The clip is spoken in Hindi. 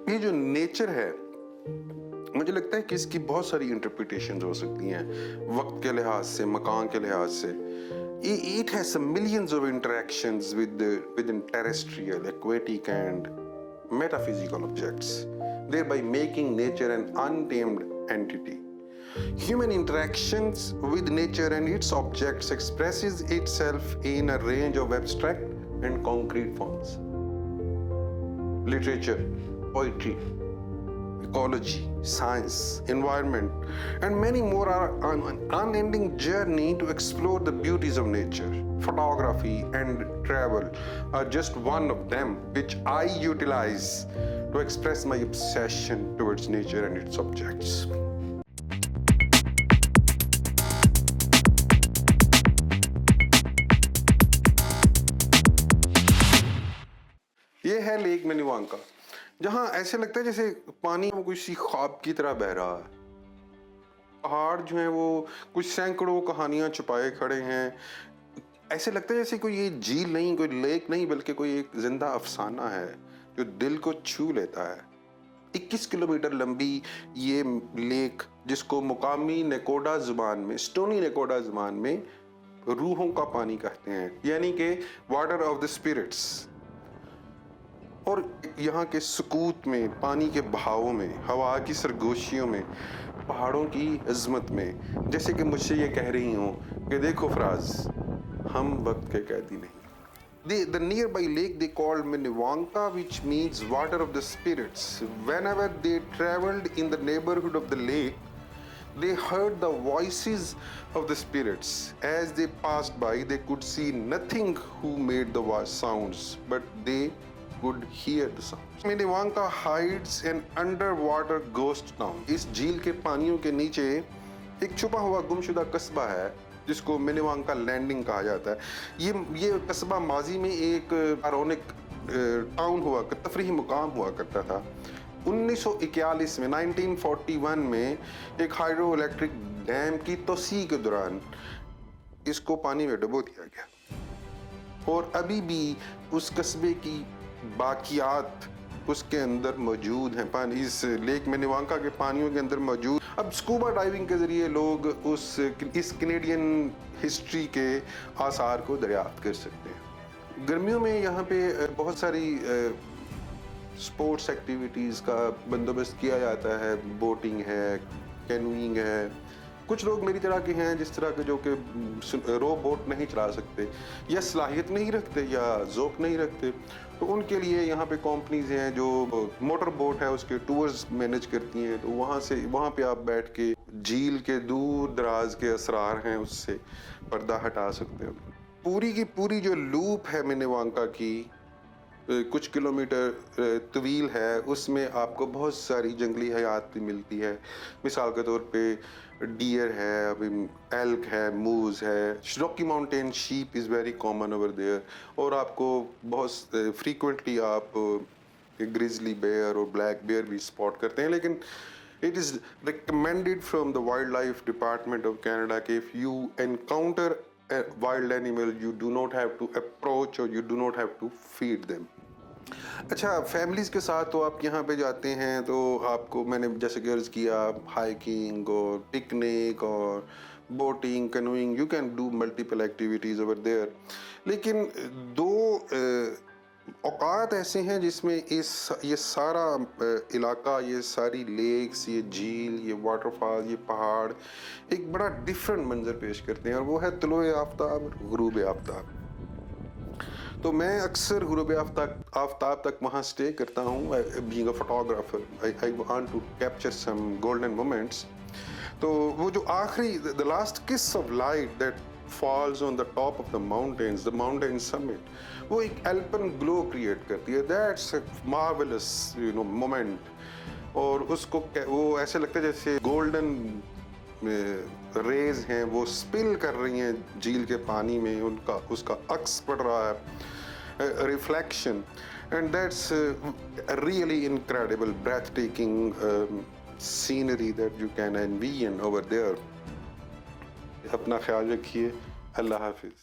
ये जो नेचर है, मुझे लगता है कि इसकी बहुत सारी इंटरप्रिटेशंस हो सकती हैं, वक्त के लिहाज से, मकान के लिहाज से। It has some millions of interactions within terrestrial, aquatic, and metaphysical objects, thereby making nature an untamed entity. Human interactions with nature and its objects expresses itself in a range of abstract and concrete forms. Literature, poetry, ecology, science, environment, and many more are on an unending journey to explore the beauties of nature. Photography and travel are just one of them, which I utilize to express my obsession towards nature and its objects. ये है लेक मिनीवांका, जहाँ ऐसे लगता है जैसे पानी में किसी ख्वाब की तरह बह रहा है। पहाड़ जो हैं वो कुछ सैकड़ों कहानियां छुपाए खड़े हैं। ऐसे लगता है जैसे कोई ये झील नहीं, कोई लेक नहीं, बल्कि कोई एक जिंदा अफसाना है जो दिल को छू लेता है। 21 किलोमीटर लंबी ये लेक, जिसको मुकामी नेकोडा जुबान में, स्टोनी नेकोडा जुबान में रूहों का पानी कहते हैं, यानी कि वाटर ऑफ द स्पिरिट्स। और यहाँ के सुकूत में, पानी के बहावों में, हवा की सरगोशियों में, पहाड़ों की अजमत में, जैसे कि मुझसे ये कह रही हूँ कि देखो फराज, हम वक्त के कैदी नहीं। The nearby lake they called Minnewanka, which means water of the spirits. Whenever they traveled in the neighborhood of the lake, they heard the voices of the spirits. As they passed by, they could see nothing who made the sounds, but they could hear the sounds. Minnewanka hides an underwater ghost town. इस झील के पानियों के नीचे एक छुपा हुआ गुमशुदा कस्बा है जिसको मिनीवांका लैंडिंग कहा जाता है। ये कस्बा माजी में एक आयरॉनिक टाउन हुआ, तफरीही मुकाम हुआ करता था। 1941 में 1941 में एक हाइड्रो इलेक्ट्रिक डैम की तोसी के दौरान इसको पानी में डुबो दिया गया, और अभी भी उस कस्बे की बाकियात उसके अंदर मौजूद हैं। पानी इस लेक मिनीवांका के पानियों के अंदर मौजूद। अब स्कूबा डाइविंग के जरिए लोग इस कैनेडियन हिस्ट्री के आसार को दरियाफ्त कर सकते हैं। गर्मियों में यहाँ पे बहुत सारी स्पोर्ट्स एक्टिविटीज़ का बंदोबस्त किया जाता है। बोटिंग है, कैनोइंग है। कुछ लोग मेरी तरह के हैं, जिस तरह के जो कि रो बोट नहीं चला सकते, या सलाहियत नहीं रखते, या ज़ौक़ नहीं रखते, तो उनके लिए यहाँ पे कंपनीज हैं जो मोटर बोट है उसके टूर्स मैनेज करती हैं। तो वहाँ पे आप बैठ के झील के दूर दराज के असरार हैं उससे पर्दा हटा सकते हो। पूरी की पूरी जो लूप है मिनीवांका की, कुछ किलोमीटर तवील है, उसमें आपको बहुत सारी जंगली हयात भी मिलती है। मिसाल के तौर पे डियर है, एल्क है, मूज है, Rocky Mountain sheep is very common over there, और आपको बहुत फ्रीक्वेंटली आप ग्रिजली बेयर और ब्लैक बेयर भी स्पॉट करते हैं। लेकिन it is recommended from the wildlife department of Canada कि if you encounter a wild animal, you do not have to approach or you do not have to feed them. अच्छा, फैमिलीज़ के साथ तो आप यहाँ पे जाते हैं तो आपको, मैंने जैसे कि अर्ज़ किया, हाइकिंग और पिकनिक और boating, canoeing, you can do multiple activities over there. लेकिन दो औकात ऐसे हैं जिसमें ये सारा इलाका, ये सारी लेक्स, ये झील, ये वाटरफॉल, ये पहाड़ एक बड़ा डिफरेंट मंजर पेश करते हैं, और वो है तुलुए आफ्ताब और गुरूब आफ्ताब। तो मैं अक्सर गुरूब आफ्ताब तक वहाँ स्टे करता हूँ। Being a photographer, I want to capture some golden moments. तो वो जो आखिरी, the last kiss of light that falls on the top of the mountain summit, वो एक एल्पन ग्लो क्रिएट करती है। दैट्स अ मार्वेलस मोमेंट, और उसको वो ऐसे लगता है जैसे गोल्डन रेज हैं, वो स्पिल कर रही हैं झील के पानी में, उसका अक्स पड़ रहा है, reflection, and that's really incredible, breathtaking scenery that you can envision over there. अपना ख्याल रखिए। अल्लाह हाफिज़।